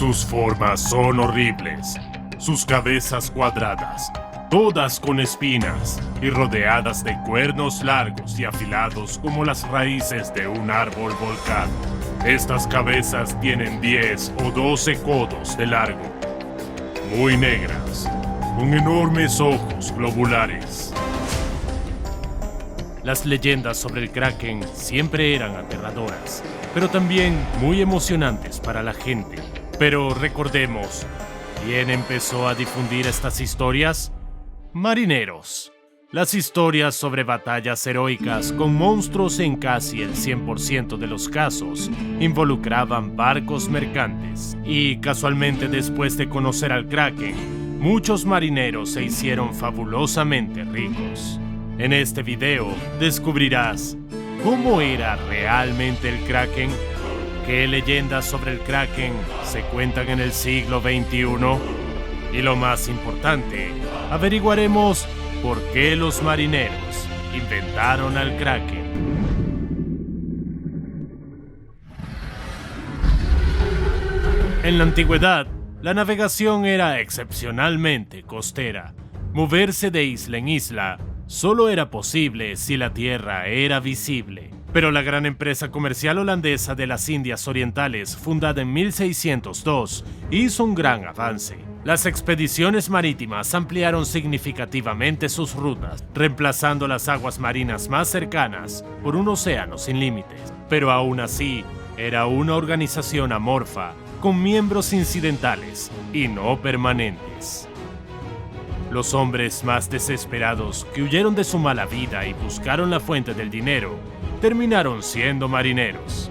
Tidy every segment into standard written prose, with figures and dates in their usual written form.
Sus formas son horribles, sus cabezas cuadradas, todas con espinas y rodeadas de cuernos largos y afilados como las raíces de un árbol volcado. Estas cabezas tienen 10 o 12 codos de largo, muy negras, con enormes ojos globulares. Las leyendas sobre el Kraken siempre eran aterradoras, pero también muy emocionantes para la gente. Pero recordemos, ¿quién empezó a difundir estas historias? Marineros. Las historias sobre batallas heroicas con monstruos en casi el 100% de los casos involucraban barcos mercantes. Y casualmente después de conocer al Kraken, muchos marineros se hicieron fabulosamente ricos. En este video descubrirás cómo era realmente el Kraken, qué leyendas sobre el Kraken se cuentan en el siglo XXI y lo más importante, averiguaremos por qué los marineros inventaron al Kraken. En la antigüedad, la navegación era excepcionalmente costera. Moverse de isla en isla solo era posible si la tierra era visible. Pero la gran empresa comercial holandesa de las Indias Orientales, fundada en 1602, hizo un gran avance. Las expediciones marítimas ampliaron significativamente sus rutas, reemplazando las aguas marinas más cercanas por un océano sin límites. Pero aún así, era una organización amorfa, con miembros incidentales y no permanentes. Los hombres más desesperados que huyeron de su mala vida y buscaron la fuente del dinero, terminaron siendo marineros.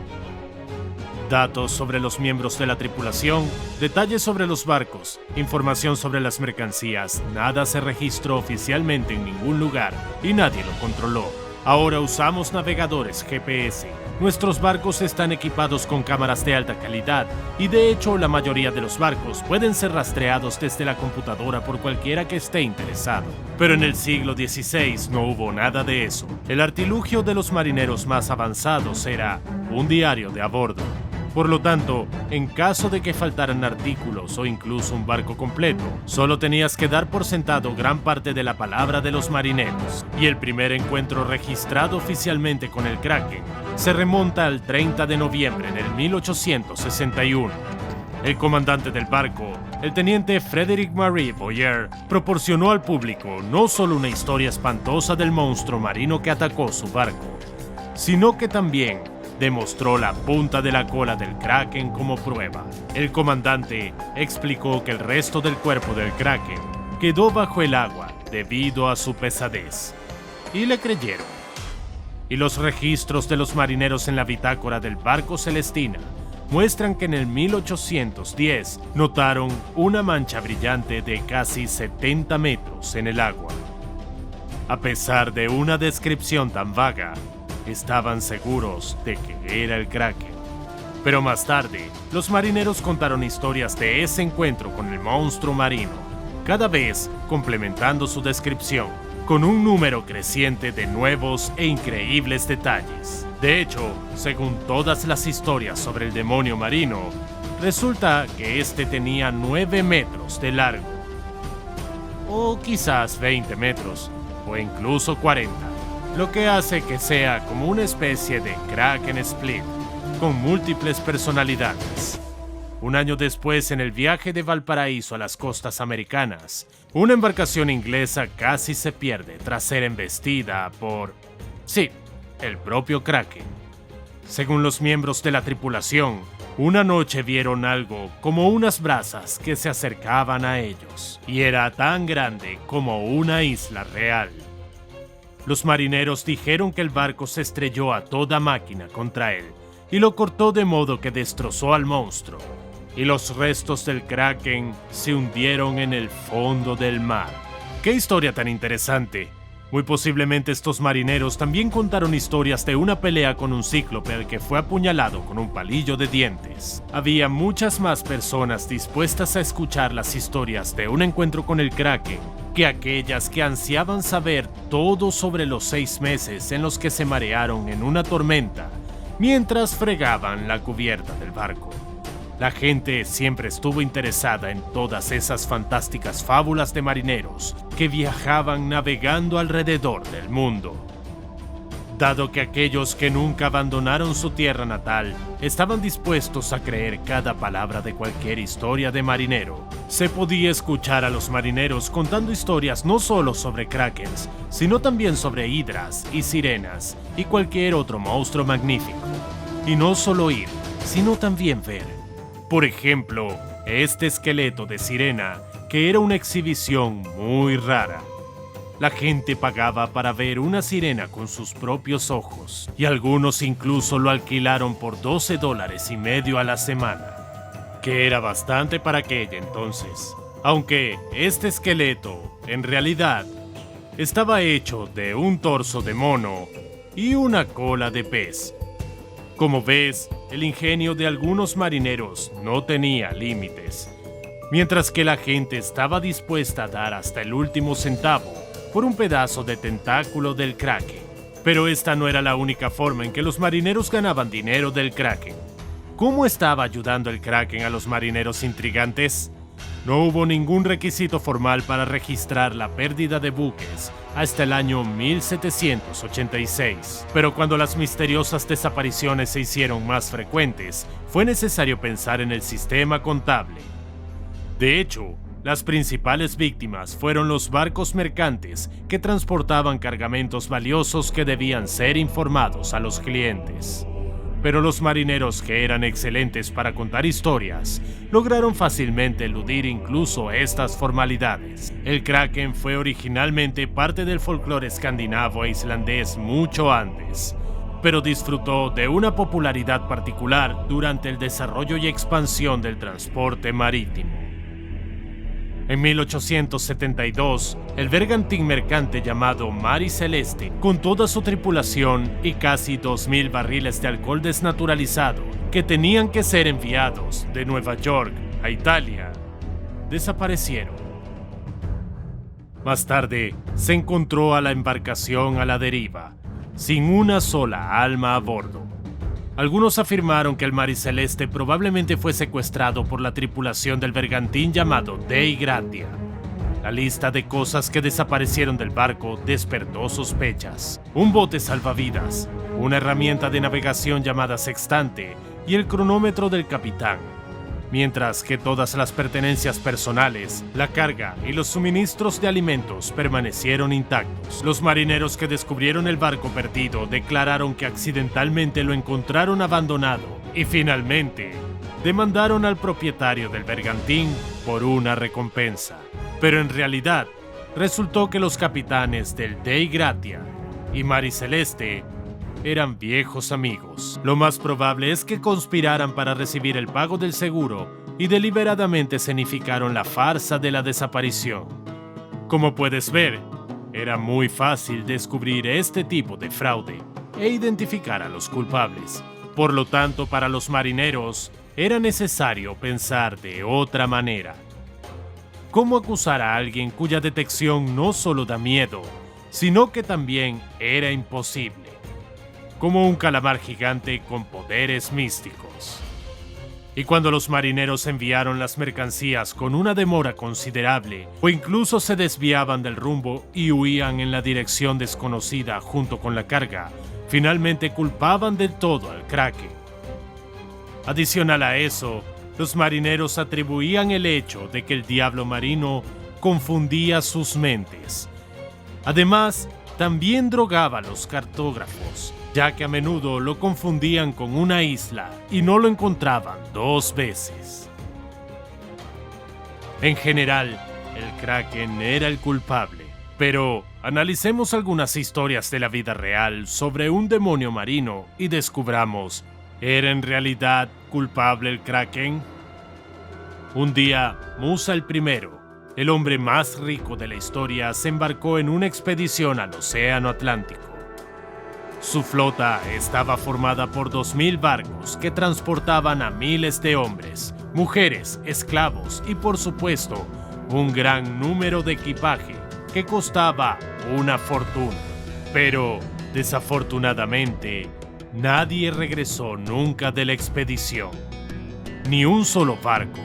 Datos sobre los miembros de la tripulación, detalles sobre los barcos, información sobre las mercancías, nada se registró oficialmente en ningún lugar y nadie lo controló. Ahora usamos navegadores GPS. Nuestros barcos están equipados con cámaras de alta calidad y de hecho la mayoría de los barcos pueden ser rastreados desde la computadora por cualquiera que esté interesado. Pero en el siglo XVI no hubo nada de eso. El artilugio de los marineros más avanzados era un diario de a bordo. Por lo tanto, en caso de que faltaran artículos o incluso un barco completo, solo tenías que dar por sentado gran parte de la palabra de los marineros. Y el primer encuentro registrado oficialmente con el Kraken se remonta al 30 de noviembre del 1861. El comandante del barco, el teniente Frederick Marie Boyer, proporcionó al público no solo una historia espantosa del monstruo marino que atacó su barco, sino que también demostró la punta de la cola del Kraken como prueba. El comandante explicó que el resto del cuerpo del Kraken quedó bajo el agua debido a su pesadez. Y le creyeron. Y los registros de los marineros en la bitácora del barco Celestina muestran que en el 1810 notaron una mancha brillante de casi 70 metros en el agua. A pesar de una descripción tan vaga, estaban seguros de que era el Kraken. Pero más tarde, los marineros contaron historias de ese encuentro con el monstruo marino, cada vez complementando su descripción con un número creciente de nuevos e increíbles detalles. De hecho, según todas las historias sobre el demonio marino, resulta que este tenía 9 metros de largo, o quizás 20 metros, o incluso 40. Lo que hace que sea como una especie de Kraken Split, con múltiples personalidades. Un año después, en el viaje de Valparaíso a las costas americanas, una embarcación inglesa casi se pierde tras ser embestida por, sí, el propio Kraken. Según los miembros de la tripulación, una noche vieron algo como unas brasas que se acercaban a ellos, y era tan grande como una isla real. Los marineros dijeron que el barco se estrelló a toda máquina contra él y lo cortó de modo que destrozó al monstruo, y los restos del Kraken se hundieron en el fondo del mar. ¡Qué historia tan interesante! Muy posiblemente estos marineros también contaron historias de una pelea con un cíclope al que fue apuñalado con un palillo de dientes. Había muchas más personas dispuestas a escuchar las historias de un encuentro con el Kraken que aquellas que ansiaban saber todo sobre los 6 meses en los que se marearon en una tormenta mientras fregaban la cubierta del barco. La gente siempre estuvo interesada en todas esas fantásticas fábulas de marineros que viajaban navegando alrededor del mundo. Dado que aquellos que nunca abandonaron su tierra natal estaban dispuestos a creer cada palabra de cualquier historia de marinero, se podía escuchar a los marineros contando historias no solo sobre krakens, sino también sobre hidras y sirenas y cualquier otro monstruo magnífico. Y no solo oír, sino también ver. Por ejemplo, este esqueleto de sirena, que era una exhibición muy rara. La gente pagaba para ver una sirena con sus propios ojos, y algunos incluso lo alquilaron por $12.50 a la semana, que era bastante para aquella entonces. Aunque este esqueleto, en realidad, estaba hecho de un torso de mono y una cola de pez. Como ves, el ingenio de algunos marineros no tenía límites, mientras que la gente estaba dispuesta a dar hasta el último centavo por un pedazo de tentáculo del kraken. Pero esta no era la única forma en que los marineros ganaban dinero del kraken. ¿Cómo estaba ayudando el kraken a los marineros intrigantes? No hubo ningún requisito formal para registrar la pérdida de buques hasta el año 1786. Pero cuando las misteriosas desapariciones se hicieron más frecuentes, fue necesario pensar en el sistema contable. De hecho, las principales víctimas fueron los barcos mercantes que transportaban cargamentos valiosos que debían ser informados a los clientes. Pero los marineros, que eran excelentes para contar historias, lograron fácilmente eludir incluso estas formalidades. El kraken fue originalmente parte del folclore escandinavo e islandés mucho antes, pero disfrutó de una popularidad particular durante el desarrollo y expansión del transporte marítimo. En 1872, el bergantín mercante llamado Mari Celeste, con toda su tripulación y casi 2.000 barriles de alcohol desnaturalizado que tenían que ser enviados de Nueva York a Italia, desaparecieron. Más tarde, se encontró a la embarcación a la deriva, sin una sola alma a bordo. Algunos afirmaron que el Mari Celeste probablemente fue secuestrado por la tripulación del bergantín llamado Dei Gratia. La lista de cosas que desaparecieron del barco despertó sospechas. Un bote salvavidas, una herramienta de navegación llamada sextante y el cronómetro del capitán. Mientras que todas las pertenencias personales, la carga y los suministros de alimentos permanecieron intactos. Los marineros que descubrieron el barco perdido declararon que accidentalmente lo encontraron abandonado y finalmente demandaron al propietario del bergantín por una recompensa. Pero en realidad, resultó que los capitanes del Dei Gratia y Mari Celeste eran viejos amigos. Lo más probable es que conspiraran para recibir el pago del seguro y deliberadamente escenificaron la farsa de la desaparición. Como puedes ver, era muy fácil descubrir este tipo de fraude e identificar a los culpables. Por lo tanto, para los marineros, era necesario pensar de otra manera. ¿Cómo acusar a alguien cuya detección no solo da miedo, sino que también era imposible? Como un calamar gigante con poderes místicos. Y cuando los marineros enviaron las mercancías con una demora considerable, o incluso se desviaban del rumbo y huían en la dirección desconocida junto con la carga, finalmente culpaban del todo al kraken. Adicional a eso, los marineros atribuían el hecho de que el diablo marino confundía sus mentes. Además, también drogaba a los cartógrafos, ya que a menudo lo confundían con una isla y no lo encontraban dos veces. En general, el kraken era el culpable, pero analicemos algunas historias de la vida real sobre un demonio marino y descubramos, ¿era en realidad culpable el kraken? Un día, Musa el Primero, el hombre más rico de la historia, se embarcó en una expedición al Océano Atlántico. Su flota estaba formada por 2.000 barcos que transportaban a miles de hombres, mujeres, esclavos y, por supuesto, un gran número de equipaje que costaba una fortuna. Pero, desafortunadamente, nadie regresó nunca de la expedición. ni un solo barco.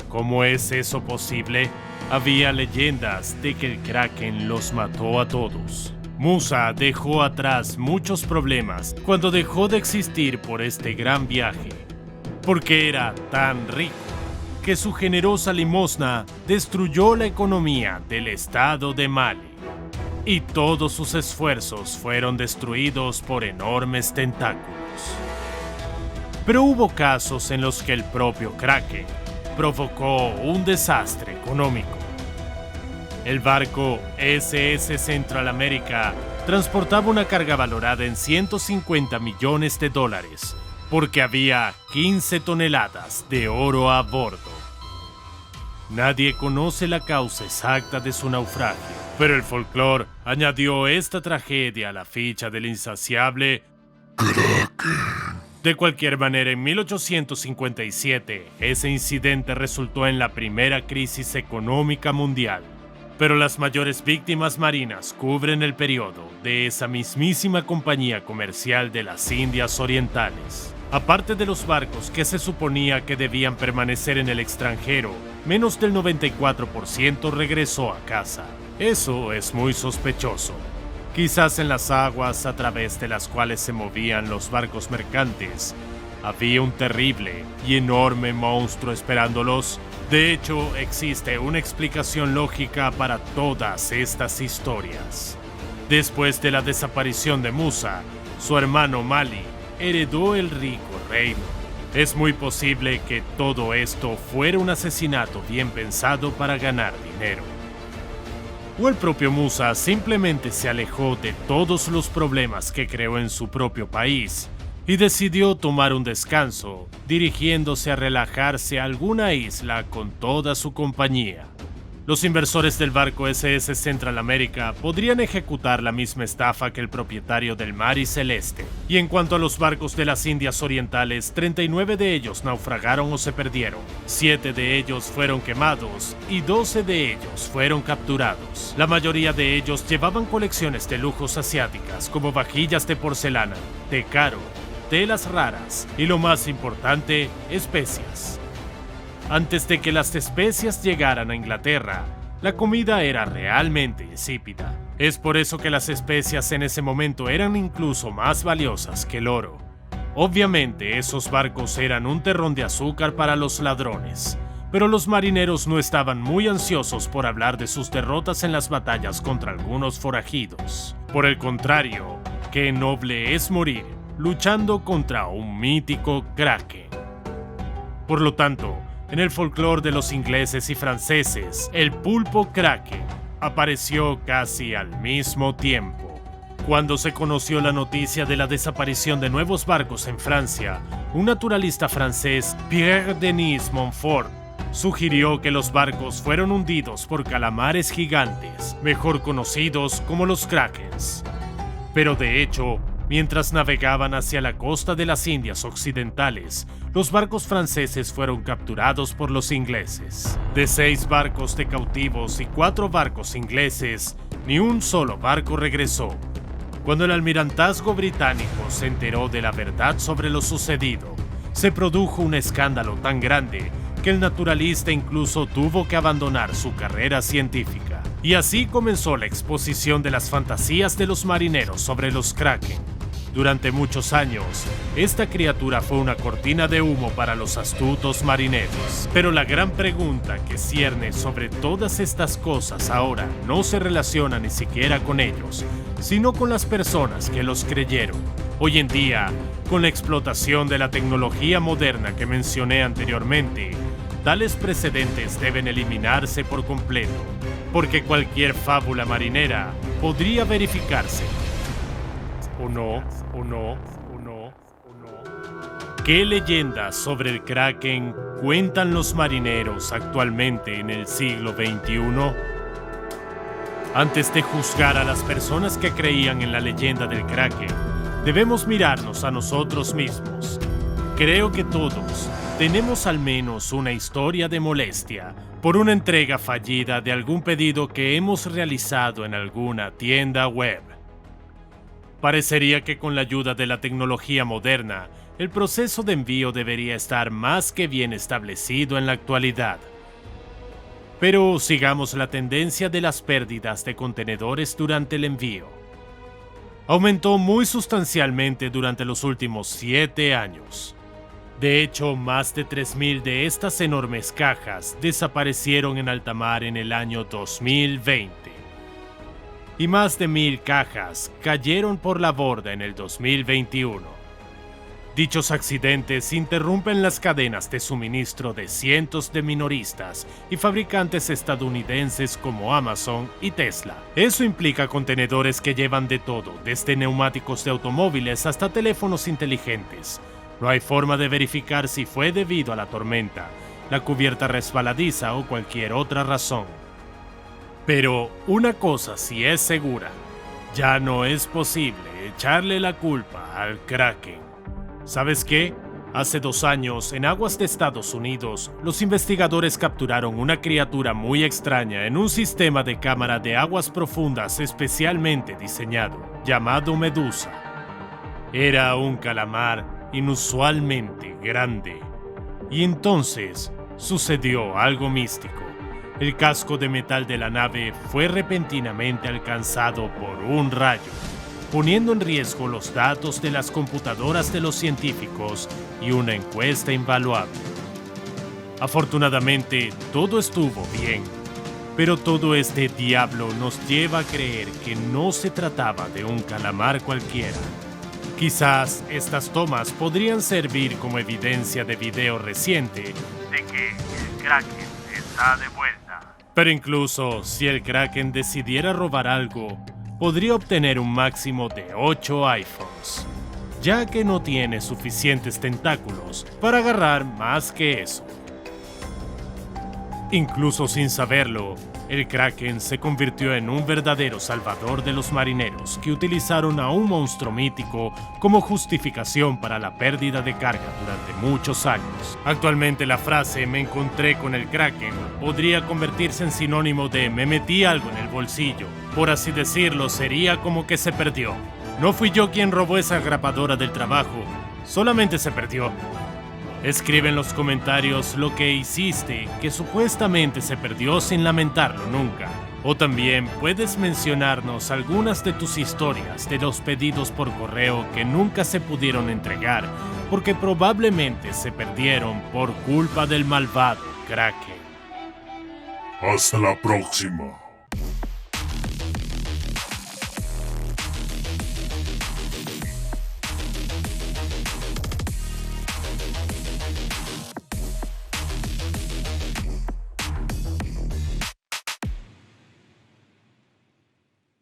¿Cómo es eso posible? Había leyendas de que el Kraken los mató a todos. Musa dejó atrás muchos problemas cuando dejó de existir por este gran viaje, porque era tan rico que su generosa limosna destruyó la economía del estado de Mali, y todos sus esfuerzos fueron destruidos por enormes tentáculos. Pero hubo casos en los que el propio Kraken provocó un desastre económico. El barco SS Central America transportaba una carga valorada en $150 millones porque había 15 toneladas de oro a bordo. Nadie conoce la causa exacta de su naufragio, pero el folclore añadió esta tragedia a la ficha del insaciable Kraken. De cualquier manera, en 1857, ese incidente resultó en la primera crisis económica mundial. Pero las mayores víctimas marinas cubren el periodo de esa mismísima compañía comercial de las Indias Orientales. Aparte de los barcos que se suponía que debían permanecer en el extranjero, menos del 94% regresó a casa. Eso es muy sospechoso. Quizás en las aguas a través de las cuales se movían los barcos mercantes había un terrible y enorme monstruo esperándolos. De hecho, existe una explicación lógica para todas estas historias. Después de la desaparición de Musa, su hermano Mali heredó el rico reino. Es muy posible que todo esto fuera un asesinato bien pensado para ganar dinero. O el propio Musa simplemente se alejó de todos los problemas que creó en su propio país y decidió tomar un descanso, dirigiéndose a relajarse a alguna isla con toda su compañía. Los inversores del barco SS Central America podrían ejecutar la misma estafa que el propietario del Mari Celeste. Y en cuanto a los barcos de las Indias Orientales, 39 de ellos naufragaron o se perdieron. 7 de ellos fueron quemados y 12 de ellos fueron capturados. La mayoría de ellos llevaban colecciones de lujos asiáticas como vajillas de porcelana, té caro, telas raras y, lo más importante, especias. Antes de que las especias llegaran a Inglaterra, la comida era realmente insípida. Es por eso que las especias en ese momento eran incluso más valiosas que el oro. Obviamente, esos barcos eran un terrón de azúcar para los ladrones, pero los marineros no estaban muy ansiosos por hablar de sus derrotas en las batallas contra algunos forajidos. Por el contrario, qué noble es morir luchando contra un mítico Kraken. Por lo tanto, en el folclore de los ingleses y franceses, el pulpo Kraken apareció casi al mismo tiempo. Cuando se conoció la noticia de la desaparición de nuevos barcos en Francia, un naturalista francés, Pierre-Denis Montfort, sugirió que los barcos fueron hundidos por calamares gigantes, mejor conocidos como los Krakens. Pero de hecho, mientras navegaban hacia la costa de las Indias Occidentales, los barcos franceses fueron capturados por los ingleses. De 6 barcos de cautivos y 4 barcos ingleses, ni un solo barco regresó. Cuando el almirantazgo británico se enteró de la verdad sobre lo sucedido, se produjo un escándalo tan grande que el naturalista incluso tuvo que abandonar su carrera científica. Y así comenzó la exposición de las fantasías de los marineros sobre los Kraken. Durante muchos años, esta criatura fue una cortina de humo para los astutos marineros. Pero la gran pregunta que cierne sobre todas estas cosas ahora no se relaciona ni siquiera con ellos, sino con las personas que los creyeron. Hoy en día, con la explotación de la tecnología moderna que mencioné anteriormente, tales precedentes deben eliminarse por completo, porque cualquier fábula marinera podría verificarse. ¿O no? ¿Qué leyendas sobre el Kraken cuentan los marineros actualmente en el siglo XXI? Antes de juzgar a las personas que creían en la leyenda del Kraken, debemos mirarnos a nosotros mismos. Creo que todos tenemos al menos una historia de molestia por una entrega fallida de algún pedido que hemos realizado en alguna tienda web. Parecería que con la ayuda de la tecnología moderna, el proceso de envío debería estar más que bien establecido en la actualidad. Pero sigamos la tendencia de las pérdidas de contenedores durante el envío. Aumentó muy sustancialmente durante los últimos 7 años. De hecho, más de 3.000 de estas enormes cajas desaparecieron en alta mar en el año 2020. Y más de 1.000 cajas cayeron por la borda en el 2021. Dichos accidentes interrumpen las cadenas de suministro de cientos de minoristas y fabricantes estadounidenses como Amazon y Tesla. Eso implica contenedores que llevan de todo, desde neumáticos de automóviles hasta teléfonos inteligentes. No hay forma de verificar si fue debido a la tormenta, la cubierta resbaladiza o cualquier otra razón. Pero una cosa sí es segura, ya no es posible echarle la culpa al Kraken. ¿Sabes qué? Hace 2 años, en aguas de Estados Unidos, los investigadores capturaron una criatura muy extraña en un sistema de cámara de aguas profundas especialmente diseñado, llamado Medusa. Era un calamar inusualmente grande. Y entonces sucedió algo místico. El casco de metal de la nave fue repentinamente alcanzado por un rayo, poniendo en riesgo los datos de las computadoras de los científicos y una encuesta invaluable. Afortunadamente, todo estuvo bien, pero todo este diablo nos lleva a creer que no se trataba de un calamar cualquiera. Quizás estas tomas podrían servir como evidencia de video reciente de que el Kraken está de vuelta. Pero incluso si el Kraken decidiera robar algo, podría obtener un máximo de 8 iPhones, ya que no tiene suficientes tentáculos para agarrar más que eso. Incluso sin saberlo, el Kraken se convirtió en un verdadero salvador de los marineros que utilizaron a un monstruo mítico como justificación para la pérdida de carga durante muchos años. Actualmente la frase "me encontré con el Kraken" podría convertirse en sinónimo de "me metí algo en el bolsillo". Por así decirlo, sería como que se perdió. No fui yo quien robó esa grapadora del trabajo, solamente se perdió. Escribe en los comentarios lo que hiciste que supuestamente se perdió sin lamentarlo nunca. O también puedes mencionarnos algunas de tus historias de los pedidos por correo que nunca se pudieron entregar porque probablemente se perdieron por culpa del malvado Kraken. Hasta la próxima.